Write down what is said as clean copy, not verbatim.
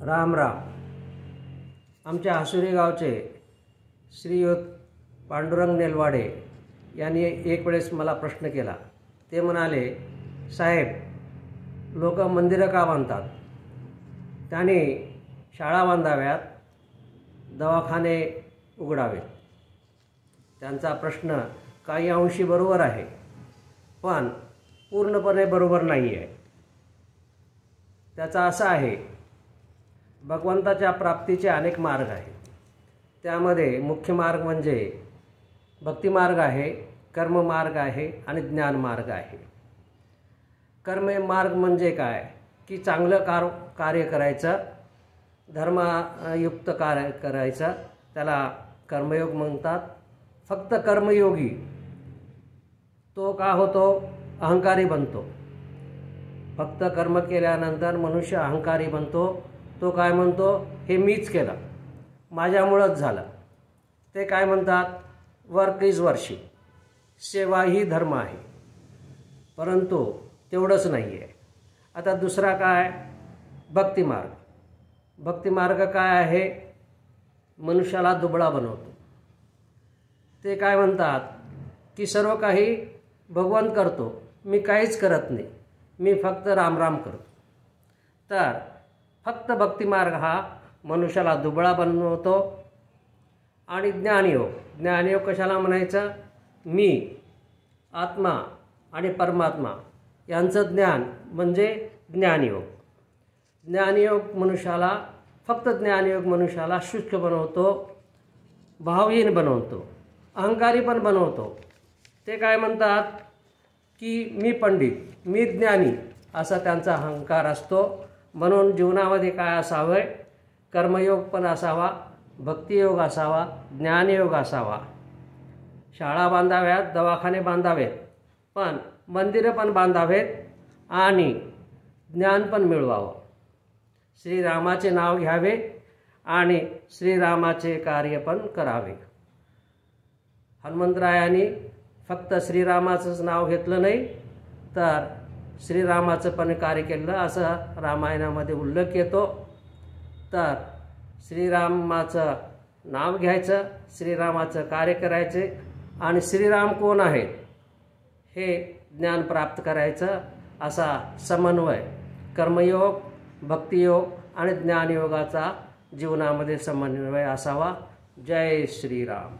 राम राम। आमच्या हसुरी गावचे श्रीयुत पांडुरंग नेलवाडे यांनी एक वेळेस मला प्रश्न केला। ते म्हणाले, साहेब, लोक मंदिरं का बांधतात? त्यांनी शाळा बांधाव्यात, दवाखाने उघडावेत। त्यांचा प्रश्न काही अंशी बरोबर आहे, पण पूर्णपणे बरोबर नाही आहे। त्याचा असा आहे, भगवंताच्या प्राप्तीचे अनेक मार्ग आहेत। त्यामध्ये मुख्य मार्ग म्हणजे भक्ती मार्ग आहे, कर्म मार्ग आहे आणि ज्ञान मार्ग आहे। कर्म मार्ग म्हणजे काय की चांगलं कार्य करायचं, धर्मयुक्त कार्य करायचं, त्याला कर्मयोग म्हणतात। फक्त कर्मयोगी तो का होतो? अहंकारी बनतो। फक्त कर्म केल्यानंतर मनुष्य अहंकारी बनतो। तो काय म्हणतो? हे मीच केलं, माझ्यामुळंच झालं। ते काय म्हणतात? वर्क इज वर्शिप, सेवा ही धर्म आहे। परंतु तेवढंच नाही आहे। आता दुसरा काय? भक्ती मार्ग। भक्ती मार्ग काय आहे? मनुष्याला दुबळा बनवतो। ते काय म्हणतात की सर्व काही भगवान करतो, मी काहीच करत नाही, मी फक्त रामराम करतो। तर फक्त भक्ती मार्ग हा मनुष्याला दुबळा बनवतो। आणि ज्ञानयोग कशाला म्हणायचं? मी, आत्मा आणि परमात्मा यांचं ज्ञान म्हणजे ज्ञानयोग। फक्त ज्ञानयोग मनुष्याला शुष्क बनवतो, भावहीन बनवतो, अहंकारी पण बनवतो। ते काय म्हणतात की मी पंडित, मी ज्ञानी, असा त्यांचा अहंकार असतो। म्हणून जीवनामध्ये काय असावे? कर्मयोग पण असावा, भक्तियोग असावा, ज्ञानयोग असावा। शाळा बांधाव्यात, दवाखाने बांधावेत, पण मंदिरं पण बांधावेत आणि ज्ञान पण मिळवावं। श्रीरामाचे नाव घ्यावे आणि श्रीरामाचे कार्य पण करावे। हनुमंतरायांनी फक्त श्रीरामाचंच नाव घेतलं नाही, तर श्रीरामाचं पण कार्य केलं, असं रामायणामध्ये उल्लेख येतो। तर श्रीरामाचं नाव घ्यायचं, श्रीरामाचं कार्य करायचे आणि श्रीराम कोण आहेत हे ज्ञान प्राप्त करायचं। असा समन्वय कर्मयोग, भक्तियोग आणि ज्ञानयोगाचा जीवनामध्ये समन्वय असावा। जय श्रीराम।